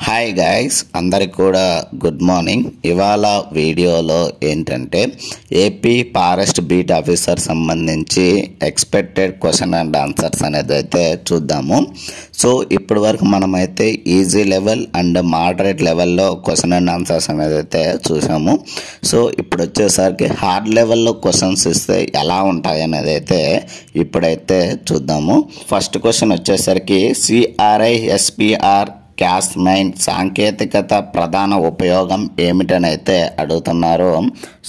Hi guys, అందరికి కూడా good morning. ఇవాళ వీడియోలో ఏంటంటే ఏపీ ఫారెస్ట్ బీట్ ఆఫీసర్ సంబంధించి ఎక్స్పెక్టెడ్ క్వశ్చన్ అండ్ ఆన్సర్స్ అనేది అయితే చూద్దాము. సో ఇప్పటి వరకు మనమైతే ఈజీ లెవెల్ అండ్ మోడరేట్ లెవెల్లో క్వశ్చన్ అండ్ ఆన్సర్స్ అనేది అయితే చూసాము. సో ఇప్పుడు వచ్చేసరికి హార్డ్ లెవెల్లో క్వశ్చన్స్ ఇస్తే ఎలా ఉంటాయి అనేది అయితే ఇప్పుడైతే చూద్దాము. ఫస్ట్ క్వశ్చన్ వచ్చేసరికి CRISPR Cas9 సాంకేతికత ప్రధాన ఉపయోగం ఏమిటని అయితే అడుగుతున్నారు.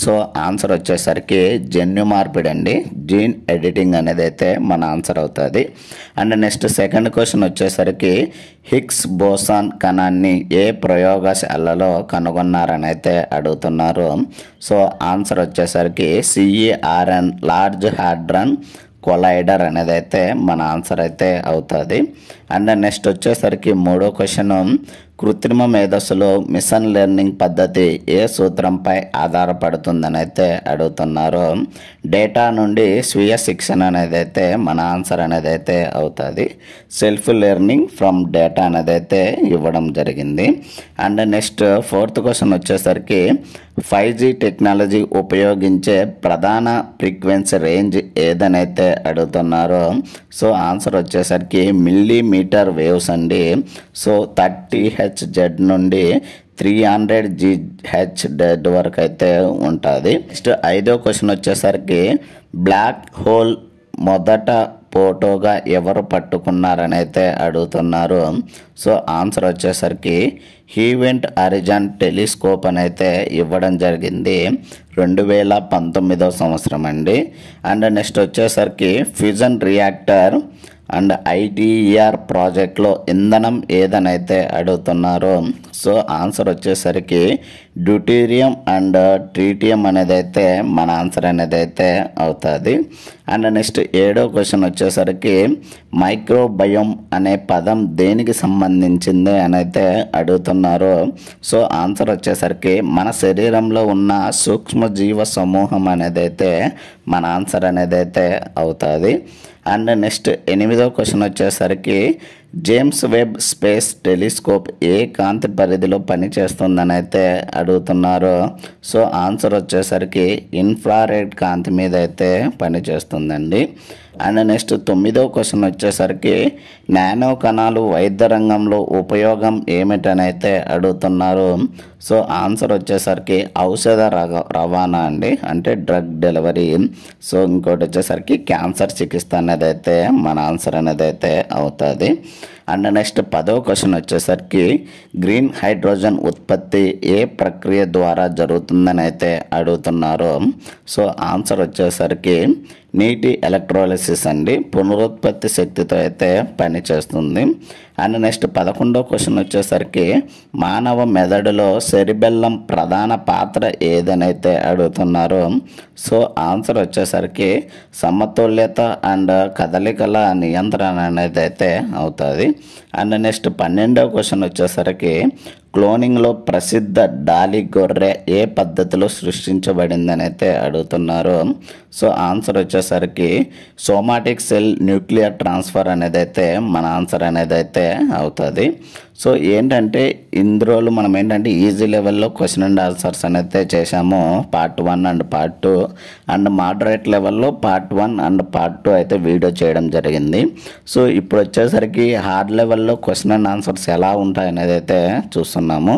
సో ఆన్సర్ వచ్చేసరికి జన్యు మార్పిడి అండి, జీన్ ఎడిటింగ్ అనేది అయితే మన ఆన్సర్ అవుతుంది. అండ్ నెక్స్ట్ సెకండ్ క్వశ్చన్ వచ్చేసరికి హిగ్స్ బోసాన్ కణాన్ని ఏ ప్రయోగశాలలో కనుగొన్నారని అయితే అడుగుతున్నారు. సో ఆన్సర్ వచ్చేసరికి CERN లార్జ్ హ్యాడ్రాన్ కొలైడర్ అనేది అయితే మన ఆన్సర్ అయితే అవుతుంది. అండ్ నెక్స్ట్ వచ్చేసరికి మూడో క్వశ్చన్ కృత్రిమ మేధస్సులో మిషన్ లెర్నింగ్ పద్ధతి ఏ సూత్రంపై ఆధారపడుతుందని అయితే అడుగుతున్నారు. డేటా నుండి స్వీయ శిక్షణ అనేది అయితే మన ఆన్సర్ అనేది అయితే అవుతుంది. సెల్ఫ్ లెర్నింగ్ ఫ్రమ్ డేటా అనేది అయితే ఇవ్వడం జరిగింది. అండ్ నెక్స్ట్ ఫోర్త్ క్వశ్చన్ వచ్చేసరికి 5G టెక్నాలజీ ఉపయోగించే ప్రధాన ఫ్రీక్వెన్సీ రేంజ్ ఏదనైతే అడుగుతున్నారు. సో ఆన్సర్ వచ్చేసరికి మిల్లీమీటర్ వేవ్స్ అండి. సో 30 Hz నుండి 300 GHz వరకు అయితే ఉంటుంది. నెక్స్ట్ ఐదో క్వశ్చన్ వచ్చేసరికి బ్లాక్ హోల్ మొదట ఫోటోగా ఎవరు పట్టుకున్నారని అయితే అడుగుతున్నారు. సో ఆన్సర్ వచ్చేసరికి ఈవెంట్ హరిజాన్ టెలిస్కోప్ అని అయితే ఇవ్వడం జరిగింది 2019వ సంవత్సరం అండి. అండ్ నెక్స్ట్ వచ్చేసరికి ఫ్యూజన్ రియాక్టర్ అండ్ ITER ప్రాజెక్ట్లో ఇంధనం ఏదనైతే అడుగుతున్నారు. సో ఆన్సర్ వచ్చేసరికి డ్యూటీరియం అండ్ ట్రీటియం అనేది అయితే మన ఆన్సర్ అనేది అయితే అవుతుంది. అండ్ నెక్స్ట్ ఏడో క్వశ్చన్ వచ్చేసరికి మైక్రోబయోమ్ అనే పదం దేనికి సంబంధించింది అని అయితే అడుగుతున్నారు. సో ఆన్సర్ వచ్చేసరికి మన శరీరంలో ఉన్న సూక్ష్మజీవ సమూహం అనేది అయితే మన ఆన్సర్ అనేది అయితే అవుతుంది. అండ్ నెక్స్ట్ ఎనిమిదో క్వశ్చన్ వచ్చేసరికి జేమ్స్ వెబ్ స్పేస్ టెలిస్కోప్ ఏ కాంతి పరిధిలో పనిచేస్తుందని అయితే అడుగుతున్నారు. సో ఆన్సర్ వచ్చేసరికి ఇన్ఫ్రారెడ్ కాంతి మీద అయితే పనిచేస్తుందండి. అండ్ నెక్స్ట్ తొమ్మిదో క్వశ్చన్ వచ్చేసరికి నానో కణాలు వైద్య రంగంలో ఉపయోగం ఏమిటని అయితే అడుగుతున్నారు. సో ఆన్సర్ వచ్చేసరికి ఔషధ రవాణా అండి, అంటే డ్రగ్ డెలివరీ. సో ఇంకోటి వచ్చేసరికి క్యాన్సర్ చికిత్స అనేది అయితే మన ఆన్సర్ అనేది అయితే అవుతుంది. అండ్ నెక్స్ట్ 10వ క్వశ్చన్ వచ్చేసరికి గ్రీన్ హైడ్రోజన్ ఉత్పత్తి ఏ ప్రక్రియ ద్వారా జరుగుతుందని అయితే అడుగుతున్నారు. సో ఆన్సర్ వచ్చేసరికి నీటి ఎలక్ట్రోలిసిస్ అండి, పునరుత్పత్తి శక్తితో అయితే పనిచేస్తుంది. అండ్ నెక్స్ట్ 11వ క్వశ్చన్ వచ్చేసరికి మానవ మెదడులో సెరిబెల్లం ప్రధాన పాత్ర ఏదనైతే అడుగుతున్నారు. సో ఆన్సర్ వచ్చేసరికి సమతుల్యత అండ్ కదలికల నియంత్రణ అనేది అయితే అవుతుంది. అండ్ నెక్స్ట్ 12వ క్వశ్చన్ వచ్చేసరికి క్లోనింగ్లో ప్రసిద్ధ డాలి గొర్రె ఏ పద్ధతిలో సృష్టించబడిందని అయితే అడుగుతున్నారు. సో ఆన్సర్ వచ్చేసరికి సోమాటిక్ సెల్ న్యూక్లియర్ ట్రాన్స్ఫర్ అనేది అయితే మన ఆన్సర్ అనేది అయితే అవుతుంది. సో ఏంటంటే ఇందులో మనం ఏంటంటే ఈజీ లెవెల్లో క్వశ్చన్ అండ్ ఆన్సర్స్ అనేది చేసాము, part 1 and part 2. And moderate లెవెల్లో పార్ట్ 1 అండ్ పార్ట్ 2 అయితే వీడియో చేయడం జరిగింది. సో ఇప్పుడు వచ్చేసరికి హార్డ్ లెవెల్లో క్వశ్చన్ అండ్ ఆన్సర్స్ ఎలా ఉంటాయి అనేది అయితే చూస్తున్నాము.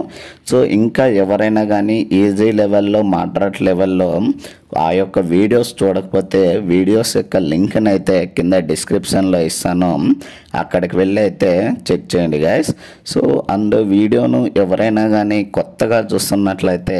సో ఇంకా ఎవరైనా కానీ ఈజీ లెవెల్లో మోడరేట్ లెవెల్లో ఆ యొక్క వీడియోస్ చూడకపోతే వీడియోస్ యొక్క లింక్ని అయితే కింద డిస్క్రిప్షన్లో ఇస్తాను, అక్కడికి వెళ్ళి అయితే చెక్ చేయండి గైస్. సో అండ్ వీడియోను ఎవరైనా కానీ కొత్తగా చూస్తున్నట్లయితే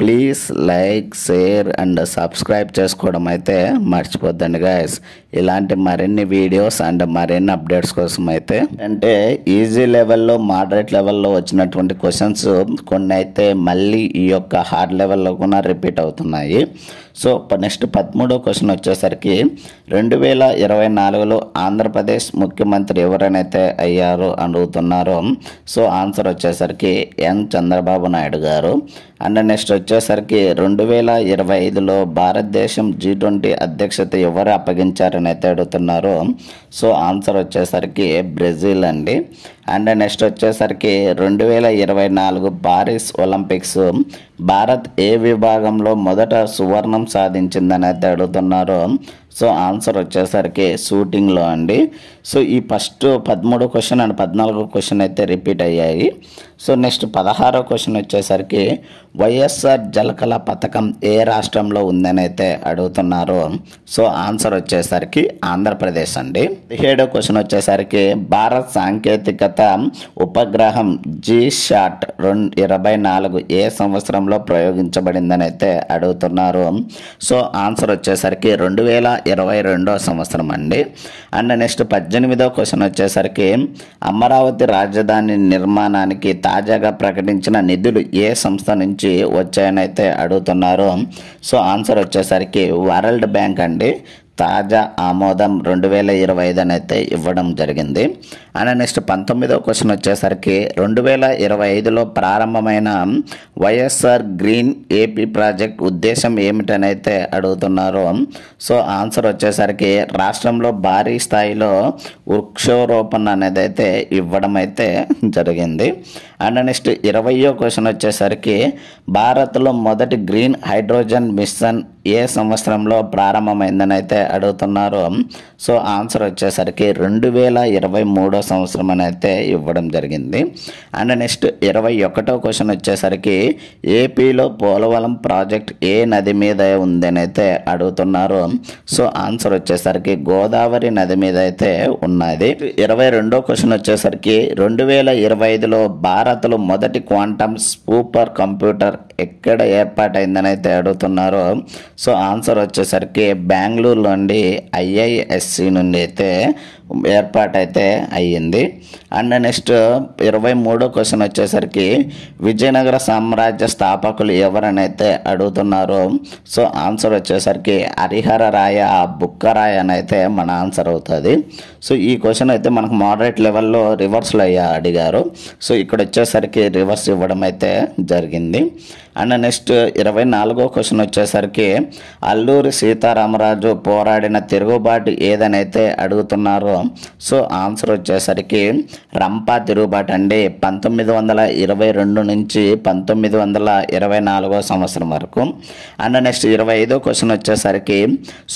please like, share and subscribe చేసుకోవడం అయితే మర్చిపోద్దండి గైస్. ఇలాంటి మరిన్ని వీడియోస్ అండ్ మరిన్ని అప్డేట్స్ కోసం అయితే అంటే ఈజీ లెవెల్లో మోడరేట్ లెవెల్లో వచ్చినటువంటి క్వశ్చన్స్ కొన్ని అయితే మళ్ళీ ఈ యొక్క హార్డ్ లెవెల్లో కూడా రిపీట్ అవుతున్నాయి. సో నెక్స్ట్ 13వ క్వశ్చన్ వచ్చేసరికి 2024లో ఆంధ్రప్రదేశ్ ముఖ్యమంత్రి ఎవరైతే అయ్యారు అడుగుతున్నారు. సో ఆన్సర్ వచ్చేసరికి ఎన్ చంద్రబాబు నాయుడు గారు. అండ్ నెక్స్ట్ వచ్చేసరికి 2025లో భారతదేశం G20 అధ్యక్షత ఎవరు అప్పగించారని అయితే అడుగుతున్నారు. సో ఆన్సర్ వచ్చేసరికి బ్రెజిల్ అండి. అండ్ నెక్స్ట్ వచ్చేసరికి 2024 పారిస్ ఒలింపిక్స్ భారత్ ఏ విభాగంలో మొదట సువర్ణం సాధించిందని అయితే అడుగుతున్నారు. సో ఆన్సర్ వచ్చేసరికి షూటింగ్లో అండి. సో ఈ ఫస్ట్ 13 క్వశ్చన్ అండ్ 14 క్వశ్చన్ అయితే రిపీట్ అయ్యాయి. సో నెక్స్ట్ 16వ క్వశ్చన్ వచ్చేసరికి వైఎస్ఆర్ జలకళ పథకం ఏ రాష్ట్రంలో ఉందని అయితే అడుగుతున్నారు. సో ఆన్సర్ వచ్చేసరికి ఆంధ్రప్రదేశ్ అండి. 17వ క్వశ్చన్ వచ్చేసరికి భారత్ సాంకేతికత ఉపగ్రహం G-SAT 24 ఏ సంవత్సరంలో ప్రయోగించబడిందని అయితే అడుగుతున్నారు. సో ఆన్సర్ వచ్చేసరికి 2022వ సంవత్సరం అండి. అండ్ నెక్స్ట్ 18వ క్వశ్చన్ వచ్చేసరికి అమరావతి రాజధాని నిర్మాణానికి తాజాగా ప్రకటించిన నిధులు ఏ సంస్థ నుంచి వచ్చాయని అయితే అడుగుతున్నారు. సో ఆన్సర్ వచ్చేసరికి వరల్డ్ బ్యాంక్ అండి. తాజా ఆమోదం 2025 అని అయితే ఇవ్వడం జరిగింది. అండ్ నెక్స్ట్ 19వ క్వశ్చన్ వచ్చేసరికి 2025లో ప్రారంభమైన వైఎస్ఆర్ గ్రీన్ ఏపీ ప్రాజెక్ట్ ఉద్దేశం ఏమిటని అయితే అడుగుతున్నారు. సో ఆన్సర్ వచ్చేసరికి రాష్ట్రంలో భారీ స్థాయిలో వృక్షారోపణ అనేది అయితే ఇవ్వడం అయితే జరిగింది. అండ్ నెక్స్ట్ 20వ క్వశ్చన్ వచ్చేసరికి భారత్లో మొదటి గ్రీన్ హైడ్రోజన్ మిషన్ ఏ సంవత్సరంలో ప్రారంభమైందని అయితే అడుగుతున్నారు. సో ఆన్సర్ వచ్చేసరికి 2023వ సంవత్సరం అని అయితే ఇవ్వడం జరిగింది. అండ్ నెక్స్ట్ 21వ క్వశ్చన్ వచ్చేసరికి ఏపీలో పోలవరం ప్రాజెక్ట్ ఏ నది మీద ఉందని అయితే అడుగుతున్నారు. సో ఆన్సర్ వచ్చేసరికి గోదావరి నది మీద అయితే ఉన్నది. 22వ క్వశ్చన్ వచ్చేసరికి 2025లో భారత్లో మొదటి క్వాంటమ్ సూపర్ కంప్యూటర్ ఎక్కడ ఏర్పాటైందని అయితే అడుగుతున్నారు. సో ఆన్సర్ వచ్చేసరికి బెంగళూరులో నుండి IISc నుండి అయితే ఏర్పాటైతే అయ్యింది. అండ్ నెక్స్ట్ 23వ క్వశ్చన్ వచ్చేసరికి విజయనగర సామ్రాజ్య స్థాపకులు ఎవరని అయితే అడుగుతున్నారు. సో ఆన్సర్ వచ్చేసరికి హరిహర రాయ బుక్కరాయ అని అయితే మన ఆన్సర్ అవుతుంది. సో ఈ క్వశ్చన్ అయితే మనకు మోడరేట్ లెవెల్లో రివర్స్లో అడిగారు. సో ఇక్కడ వచ్చేసరికి రివర్స్ ఇవ్వడం అయితే జరిగింది. అండ్ నెక్స్ట్ 24వ క్వశ్చన్ వచ్చేసరికి అల్లూరి సీతారామరాజు పోరాడిన తిరుగుబాటు ఏదని అయితే అడుగుతున్నారు. సో ఆన్సర్ వచ్చేసరికి రంపా తిరుగుబాటు అండి. 1922 నుంచి 1924వ సంవత్సరం వరకు. అండ్ నెక్స్ట్ 25వ క్వశ్చన్ వచ్చేసరికి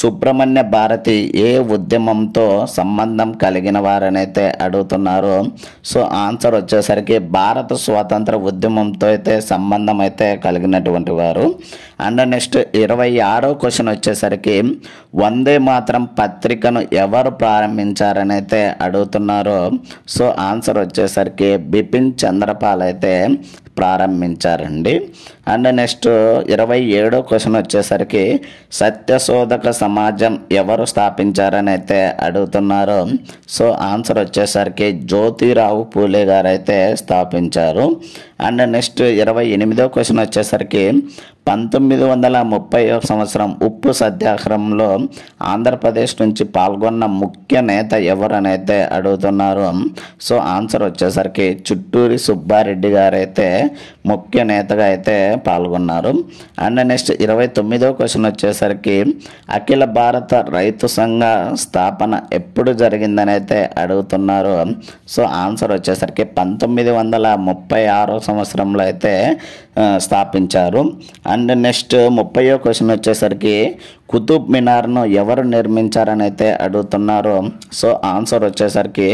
సుబ్రహ్మణ్య భారతి ఏ ఉద్యమంతో సంబంధం కలిగిన వారనైతే అడుగుతున్నారు. సో ఆన్సర్ వచ్చేసరికి భారత స్వాతంత్ర ఉద్యమంతో అయితే సంబంధం అయితే కలిగినటువంటి వారు. అండ్ నెక్స్ట్ 26వ క్వశ్చన్ వచ్చేసరికి వందే మాతరం పత్రికను ఎవరు ప్రారంభించారని అయితే అడుగుతున్నారు. సో ఆన్సర్ వచ్చేసరికి బిపిన్ చంద్రపాల్ అయితే ప్రారంభించారండి. అండ్ నెక్స్ట్ 27వ క్వశ్చన్ వచ్చేసరికి సత్యశోధక సమాజం ఎవరు స్థాపించారని అయితే అడుగుతున్నారు. సో ఆన్సర్ వచ్చేసరికి జ్యోతిరావు పూలే గారు అయితే స్థాపించారు. అండ్ నెక్స్ట్ 28వ క్వశ్చన్ వచ్చేసరికి 1930వ సంవత్సరం ఉప్పు సత్యాగ్రహంలో ఆంధ్రప్రదేశ్ నుంచి పాల్గొన్న ముఖ్య నేత ఎవరనైతే అడుగుతున్నారు. సో ఆన్సర్ వచ్చేసరికి చుట్టూరి సుబ్బారెడ్డి గారు అయితే ముఖ్య నేతగా అయితే పాల్గొన్నారు. అండ్ నెక్స్ట్ 29వ క్వశ్చన్ వచ్చేసరికి అఖిల భారత రైతు సంఘ స్థాపన ఎప్పుడు జరిగిందని అయితే అడుగుతున్నారు. సో ఆన్సర్ వచ్చేసరికి 1936వ సంవత్సరంలో అయితే స్థాపించారు. అండ్ నెక్స్ట్ 30వ క్వశ్చన్ వచ్చేసరికి కుతుబ్ మినార్ను ఎవరు నిర్మించారని అయితే అడుగుతున్నారు. సో ఆన్సర్ వచ్చేసరికి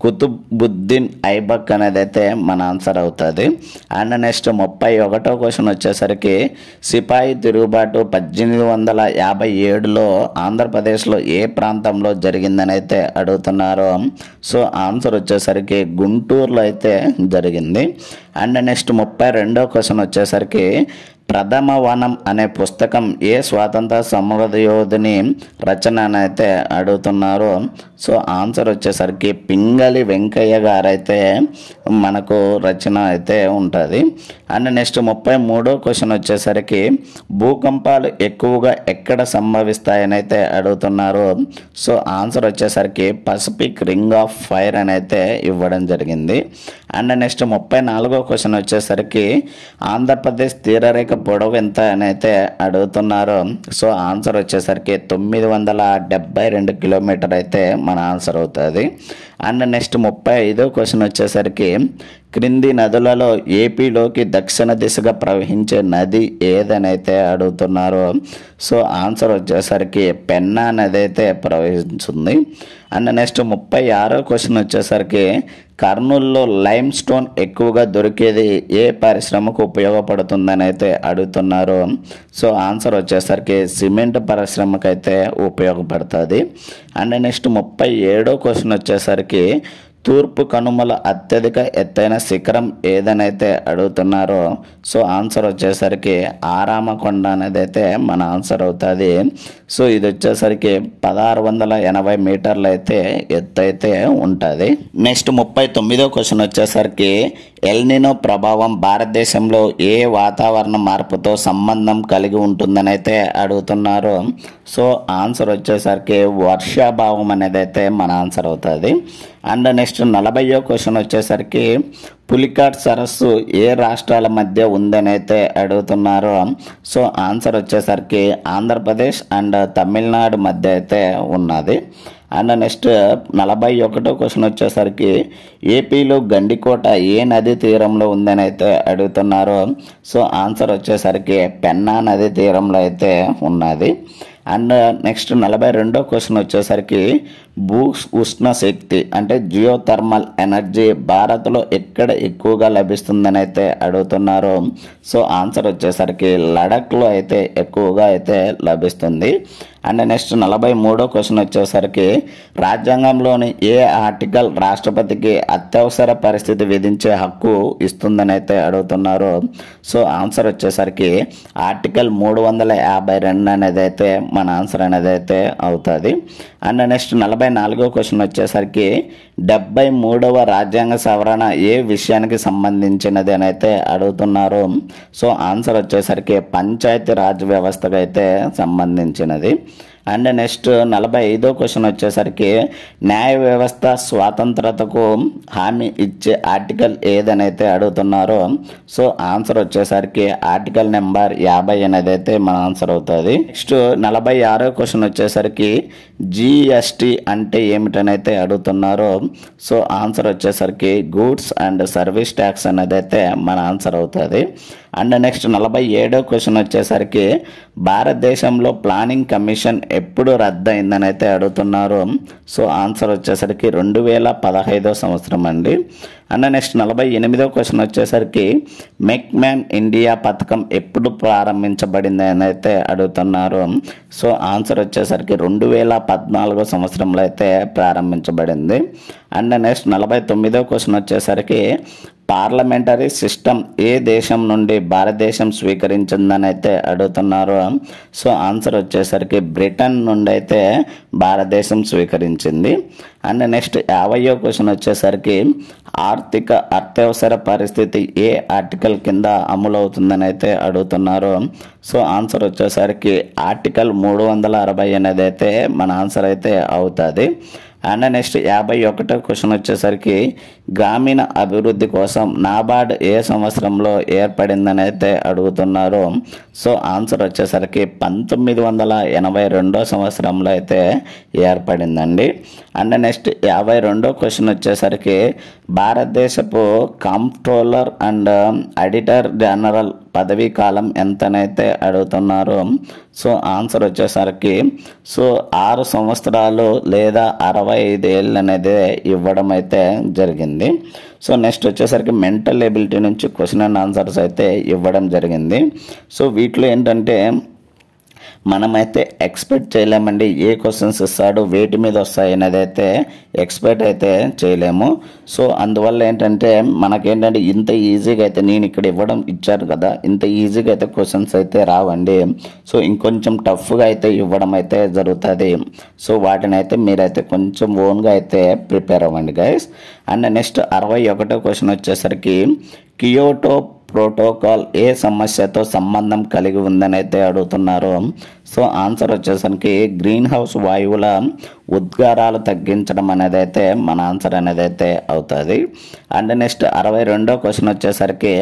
కుతుబుద్దీన్ ఐబక్ అనేది అయితే మన ఆన్సర్ అవుతుంది. అండ్ నెక్స్ట్ 31వ క్వశ్చన్ వచ్చేసరికి సిపాయి తిరుగుబాటు 1857లో ఆంధ్రప్రదేశ్లో ఏ ప్రాంతంలో జరిగిందని అయితే అడుగుతున్నారు. సో ఆన్సర్ వచ్చేసరికి గుంటూరులో అయితే జరిగింది. అండ్ నెక్స్ట్ 32వ క్వశ్చన్ వచ్చేసరికి ప్రథమ వనం అనే పుస్తకం ఏ స్వాతంత్ర సమరయోధుని రచన అని అయితే అడుగుతున్నారు. సో ఆన్సర్ వచ్చేసరికి పింగళి వెంకయ్య గారైతే మనకు రచన అయితే ఉంటుంది. అండ్ నెక్స్ట్ 33వ క్వశ్చన్ వచ్చేసరికి భూకంపాలు ఎక్కువగా ఎక్కడ సంభవిస్తాయని అయితే అడుగుతున్నారు. సో ఆన్సర్ వచ్చేసరికి పసిఫిక్ రింగ్ ఆఫ్ ఫైర్ అని అయితే ఇవ్వడం జరిగింది. అండ్ నెక్స్ట్ 34వ క్వశ్చన్ వచ్చేసరికి ఆంధ్రప్రదేశ్ తీరరేఖ పొడవు ఎంత అని అయితే అడుగుతున్నారు. సో ఆన్సర్ వచ్చేసరికి 972 కిలోమీటర్ అయితే మన ఆన్సర్ అవుతుంది. అండ్ నెక్స్ట్ 35వ క్వశ్చన్ వచ్చేసరికి క్రింది నదులలో ఏపీలోకి దక్షిణ దిశగా ప్రవహించే నది ఏదనైతే అడుగుతున్నారు. సో ఆన్సర్ వచ్చేసరికి పెన్నా నది అయితే ప్రవహిస్తుంది. అండ్ నెక్స్ట్ 36వ క్వశ్చన్ వచ్చేసరికి కర్నూలులో లైమ్ స్టోన్ ఎక్కువగా దొరికేది ఏ పరిశ్రమకు ఉపయోగపడుతుందని అయితే అడుగుతున్నారు. సో ఆన్సర్ వచ్చేసరికి సిమెంట్ పరిశ్రమకు అయితే ఉపయోగపడుతుంది. అండ్ నెక్స్ట్ 37వ క్వశ్చన్ వచ్చేసరికి తూర్పు కనుమల అత్యధిక ఎత్తైన శిఖరం ఏదనైతే అడుగుతున్నారో. సో ఆన్సర్ వచ్చేసరికి ఆరామకొండ అనేది అయితే మన ఆన్సర్ అవుతుంది. సో ఇది వచ్చేసరికి 1680 మీటర్లు అయితే ఎత్తు అయితే ఉంటుంది. నెక్స్ట్ 39వ క్వశ్చన్ వచ్చేసరికి ఎల్నినో ప్రభావం భారతదేశంలో ఏ వాతావరణ మార్పుతో సంబంధం కలిగి ఉంటుందని అయితే అడుగుతున్నారు. సో ఆన్సర్ వచ్చేసరికి వర్షాభావం అనేది అయితే మన ఆన్సర్ అవుతుంది. అండ్ నెక్స్ట్ 40వ క్వశ్చన్ వచ్చేసరికి పులికాట్ సరస్సు ఏ రాష్ట్రాల మధ్య ఉందని అయితే అడుగుతున్నారు. సో ఆన్సర్ వచ్చేసరికి ఆంధ్రప్రదేశ్ అండ్ తమిళనాడు మధ్య అయితే ఉన్నది. అండ్ నెక్స్ట్ 41వ క్వశ్చన్ వచ్చేసరికి ఏపీలో గండికోట ఏ నది తీరంలో ఉందని అయితే అడుగుతున్నారు. సో ఆన్సర్ వచ్చేసరికి పెన్నా నది తీరంలో అయితే ఉన్నది. అండ్ నెక్స్ట్ 42వ క్వశ్చన్ వచ్చేసరికి భూ ఉష్ణ శక్తి అంటే జియోథర్మల్ ఎనర్జీ భారత్లో ఎక్కడ ఎక్కువగా లభిస్తుందని అయితే అడుగుతున్నారు. సో ఆన్సర్ వచ్చేసరికి లడఖ్లో అయితే ఎక్కువగా అయితే లభిస్తుంది. అండ్ నెక్స్ట్ 43వ క్వశ్చన్ వచ్చేసరికి రాజ్యాంగంలోని ఏ ఆర్టికల్ రాష్ట్రపతికి అత్యవసర పరిస్థితి విధించే హక్కు ఇస్తుందని అయితే అడుగుతున్నారు. సో ఆన్సర్ వచ్చేసరికి ఆర్టికల్ 352 అనేది అయితే మన ఆన్సర్ అనేది అయితే అవుతుంది. అండ్ నెక్స్ట్ 44వ క్వశ్చన్ వచ్చేసరికి 73వ రాజ్యాంగ సవరణ ఏ విషయానికి సంబంధించినది అని అయితే అడుగుతున్నారు. సో ఆన్సర్ వచ్చేసరికి పంచాయతీ రాజ్ వ్యవస్థకు అయితే సంబంధించినది. అండ్ నెక్స్ట్ 45వ క్వశ్చన్ వచ్చేసరికి న్యాయ వ్యవస్థ స్వాతంత్రతకు హామీ ఇచ్చే ఆర్టికల్ ఏదనైతే అడుగుతున్నారో. సో ఆన్సర్ వచ్చేసరికి ఆర్టికల్ నెంబర్ 50 అనేది అయితే మన ఆన్సర్ అవుతుంది. నెక్స్ట్ 46వ క్వశ్చన్ వచ్చేసరికి జిఎస్టి అంటే ఏమిటనైతే అడుగుతున్నారు. సో ఆన్సర్ వచ్చేసరికి గూడ్స్ అండ్ సర్వీస్ ట్యాక్స్ అనేది అయితే మన ఆన్సర్ అవుతుంది. అండ్ నెక్స్ట్ 47వ క్వశ్చన్ వచ్చేసరికి భారతదేశంలో ప్లానింగ్ కమిషన్ ఎప్పుడు రద్దయిందని అయితే అడుగుతున్నారు. సో ఆన్సర్ వచ్చేసరికి 2015వ సంవత్సరం అండి. అండ్ నెక్స్ట్ 48వ క్వశ్చన్ వచ్చేసరికి మేక్ మ్యాన్ ఇండియా పథకం ఎప్పుడు ప్రారంభించబడింది అని అయితే అడుగుతున్నారు. సో ఆన్సర్ వచ్చేసరికి 2014వ సంవత్సరంలో అయితే ప్రారంభించబడింది. అండ్ నెక్స్ట్ 49వ క్వశ్చన్ వచ్చేసరికి పార్లమెంటరీ సిస్టమ్ ఏ దేశం నుండి భారతదేశం స్వీకరించిందని అయితే అడుగుతున్నారు. సో ఆన్సర్ వచ్చేసరికి బ్రిటన్ నుండి అయితే భారతదేశం స్వీకరించింది. అండ్ నెక్స్ట్ 50వ క్వశ్చన్ వచ్చేసరికి ఆర్థిక అత్యవసర పరిస్థితి ఏ ఆర్టికల్ కింద అమలు అవుతుందని అయితే అడుగుతున్నారు. సో ఆన్సర్ వచ్చేసరికి ఆర్టికల్ 360 అనేది అయితే మన ఆన్సర్ అయితే అవుతుంది. అండ్ నెక్స్ట్ 51వ క్వశ్చన్ వచ్చేసరికి గ్రామీణ అభివృద్ధి కోసం నాబార్డ్ ఏ సంవత్సరంలో ఏర్పడిందని అయితే అడుగుతున్నారు. సో ఆన్సర్ వచ్చేసరికి 1982వ సంవత్సరంలో అయితే ఏర్పడిందండి. అండ్ నెక్స్ట్ 52వ క్వశ్చన్ వచ్చేసరికి భారతదేశపు కాంప్ట్రోలర్ అండ్ ఆడిటర్ జనరల్ పదవీ కాలం ఎంతనైతే అడుగుతున్నారు. సో ఆన్సర్ వచ్చేసరికి 6 సంవత్సరాలు లేదా 65 ఏళ్ళు అనేది ఇవ్వడం అయితే జరిగింది. సో నెక్స్ట్ వచ్చేసరికి మెంటల్ ఎబిలిటీ నుంచి క్వశ్చన్ అండ్ ఆన్సర్స్ అయితే ఇవ్వడం జరిగింది. సో వీటిలో ఏంటంటే మనమైతే ఎక్స్పెక్ట్ చేయలేమండి ఏ క్వశ్చన్స్ ఇస్తాడు వేటి మీద వస్తాయి అనేది అయితే ఎక్స్పెక్ట్ అయితే చేయలేము. సో అందువల్ల ఏంటంటే మనకేంటంటే ఇంత ఈజీగా అయితే నేను ఇక్కడ ఇచ్చారు కదా, ఇంత ఈజీగా అయితే క్వశ్చన్స్ అయితే రావండి. సో ఇంకొంచెం టఫ్గా అయితే ఇవ్వడం అయితే జరుగుతుంది. సో వాటిని అయితే మీరైతే కొంచెం ఓన్గా అయితే ప్రిపేర్ అవ్వండి గైస్. అండ్ నెక్స్ట్ 61వ క్వశ్చన్ వచ్చేసరికి కియోటో ప్రోటోకాల్ ఏ సమస్యతో సంబంధం కలిగి ఉందని అయితే అడుగుతున్నారు. సో ఆన్సర్ వచ్చేసరికి గ్రీన్ హౌస్ వాయువుల ఉద్గారాలు తగ్గించడం అనేది అయితే మన ఆన్సర్ అనేది అయితే అవుతుంది. అండ్ నెక్స్ట్ 62వ క్వశ్చన్ వచ్చేసరికి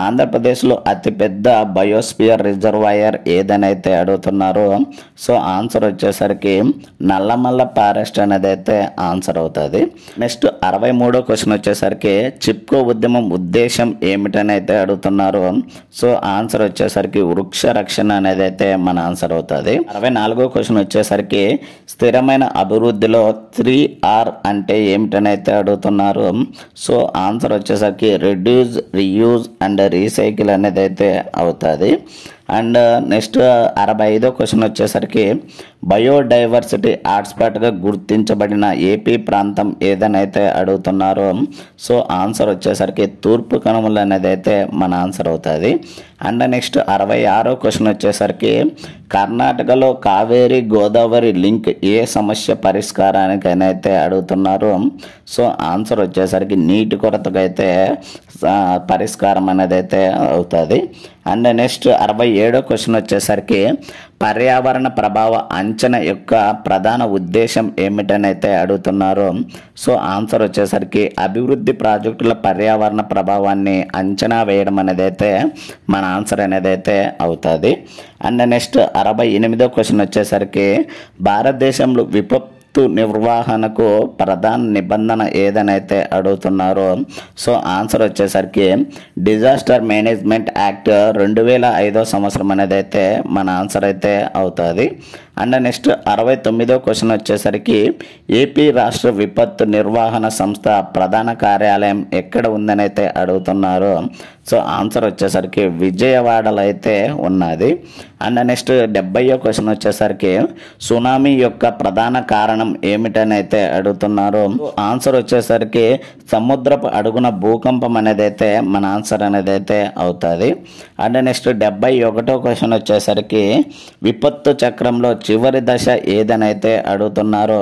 ఆంధ్రప్రదేశ్లో అతిపెద్ద బయోస్పియర్ రిజర్వాయర్ ఏదని అయితే అడుగుతున్నారు. సో ఆన్సర్ వచ్చేసరికి నల్లమల్ల ఫారెస్ట్ అనేది అయితే ఆన్సర్ అవుతుంది. నెక్స్ట్ 63వ క్వశ్చన్ వచ్చేసరికి చిప్కో ఉద్యమం ఉద్దేశం ఏమిటని అయితే అడుగుతున్నారు. సో ఆన్సర్ వచ్చేసరికి వృక్ష రక్షణ అనేది అయితే మన ఆన్సర్ అవుతుంది. 64వ క్వశ్చన్ వచ్చేసరికి స్థిరమైన అభివృద్ధిలో 3R అంటే ఏమిటని అయితే అడుగుతున్నారు. సో ఆన్సర్ వచ్చేసరికి రిడ్యూస్, రీయూజ్ అండ్ రీసైకిల్ అనేది అయితే అవుతుంది. అండ్ నెక్స్ట్ 65వ క్వశ్చన్ వచ్చేసరికి బయోడైవర్సిటీ హాట్స్పాట్గా గుర్తించబడిన ఏపీ ప్రాంతం ఏదని అయితే అడుగుతున్నారు. సో ఆన్సర్ వచ్చేసరికి తూర్పు కనుమలు అనేది అయితే మన ఆన్సర్ అవుతుంది. అండ్ నెక్స్ట్ 66వ క్వశ్చన్ వచ్చేసరికి కర్ణాటకలో కావేరీ గోదావరి లింక్ ఏ సమస్య పరిష్కారానికి అయితే అడుగుతున్నారు. సో ఆన్సర్ వచ్చేసరికి నీటి కొరతగా అయితే పరిష్కారం అనేది అయితే అవుతుంది. అండ్ నెక్స్ట్ 67వ క్వశ్చన్ వచ్చేసరికి పర్యావరణ ప్రభావ అంచనా యొక్క ప్రధాన ఉద్దేశం ఏమిటని అయితే అడుగుతున్నారు. సో ఆన్సర్ వచ్చేసరికి అభివృద్ధి ప్రాజెక్టుల పర్యావరణ ప్రభావాన్ని అంచనా వేయడం అనేది అయితే మన ఆన్సర్ అనేది అయితే అవుతుంది. అండ్ నెక్స్ట్ 68వ క్వశ్చన్ వచ్చేసరికి భారతదేశంలో విపత్తు నిర్వహణకు ప్రధాన నిబంధన ఏదని అయితే అడుగుతున్నారు. సో ఆన్సర్ వచ్చేసరికి డిజాస్టర్ మేనేజ్మెంట్ యాక్ట్ 2005వ సంవత్సరం అనేది అయితే మన ఆన్సర్ అయితే అవుతుంది. అండ్ నెక్స్ట్ 69వ క్వశ్చన్ వచ్చేసరికి ఏపీ రాష్ట్ర విపత్తు నిర్వహణ సంస్థ ప్రధాన కార్యాలయం ఎక్కడ ఉందని అయితే అడుగుతున్నారు. సో ఆన్సర్ వచ్చేసరికి విజయవాడలో అయితే ఉన్నది. అండ్ నెక్స్ట్ 70వ క్వశ్చన్ వచ్చేసరికి సునామీ యొక్క ప్రధాన కారణం ఏమిటని అయితే అడుగుతున్నారు. ఆన్సర్ వచ్చేసరికి సముద్రపు అడుగున భూకంపం అనేది అయితే మన ఆన్సర్ అనేది అయితే అవుతుంది. అండ్ నెక్స్ట్ 71వ క్వశ్చన్ వచ్చేసరికి విపత్తు చక్రంలో చివరి దశ ఏదని అయితే అడుగుతున్నారు.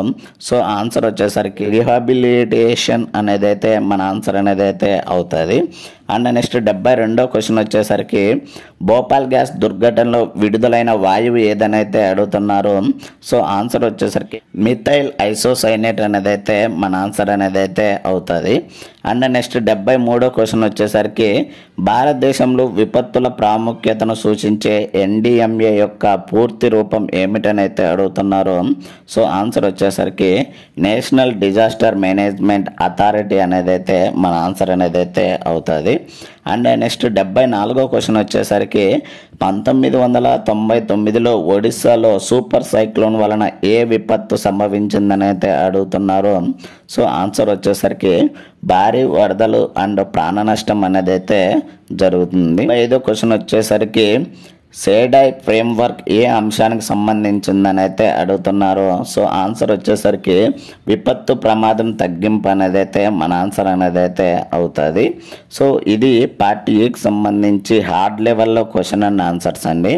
సో ఆన్సర్ వచ్చేసరికి రిహాబిలిటేషన్ అనేది అయితే మన ఆన్సర్ అనేది అయితే అవుతుంది. అండ్ నెక్స్ట్ 72వ క్వశ్చన్ వచ్చేసరికి భోపాల్ గ్యాస్ దుర్ఘటనలో విడుదలైన వాయువు ఏదని అయితే అడుగుతున్నారు. సో ఆన్సర్ వచ్చేసరికి మిథైల్ ఐసోసైనేట్ అనేది అయితే మన ఆన్సర్ అనేది అయితే అవుతుంది. అండ్ నెక్స్ట్ 73వ క్వశ్చన్ వచ్చేసరికి భారతదేశంలో విపత్తుల ప్రాముఖ్యతను సూచించే NDMA యొక్క పూర్తి రూపం ఏమిటని అయితే అడుగుతున్నారు. సో ఆన్సర్ వచ్చేసరికి నేషనల్ డిజాస్టర్ మేనేజ్మెంట్ అథారిటీ అనేది అయితే మన ఆన్సర్ అనేది అయితే అవుతుంది. అండ్ నెక్స్ట్ 74వ క్వశ్చన్ వచ్చేసరికి 1999లో ఒడిస్సాలో సూపర్ సైక్లోన్ వలన ఏ విపత్తు సంభవించిందని అయితే అడుగుతున్నారు. సో ఆన్సర్ వచ్చేసరికి భారీ వరదలు అండ్ ప్రాణ నష్టం అనేది అయితే జరుగుతుంది. 5వ క్వశ్చన్ వచ్చేసరికి సేడై ఫ్రేమ్వర్క్ ఏ అంశానికి సంబంధించిందని అయితే అడుగుతున్నారు. సో ఆన్సర్ వచ్చేసరికి విపత్తు ప్రమాదం తగ్గింపు అనేది అయితే మన ఆన్సర్ అనేది అయితే అవుతుంది. సో ఇది పార్ట్ ఏకి సంబంధించి హార్డ్ లెవెల్లో క్వశ్చన్ అండ్ ఆన్సర్స్ అండి.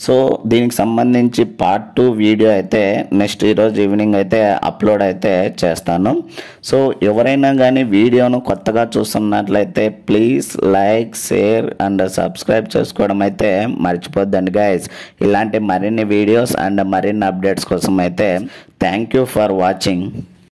సో దీనికి సంబంధించి పార్ట్ 2 వీడియో అయితే నెక్స్ట్ ఈరోజు ఈవినింగ్ అయితే అప్లోడ్ అయితే చేస్తాను. సో ఎవరైనా కానీ వీడియోను కొత్తగా చూస్తున్నట్లయితే please like, share and subscribe చేసుకోవడం అయితే మర్చిపోద్దండి గైస్. ఇలాంటి మరిన్ని వీడియోస్ అండ్ మరిన్ని అప్డేట్స్ కోసం అయితే థ్యాంక్ యూ ఫర్ వాచింగ్.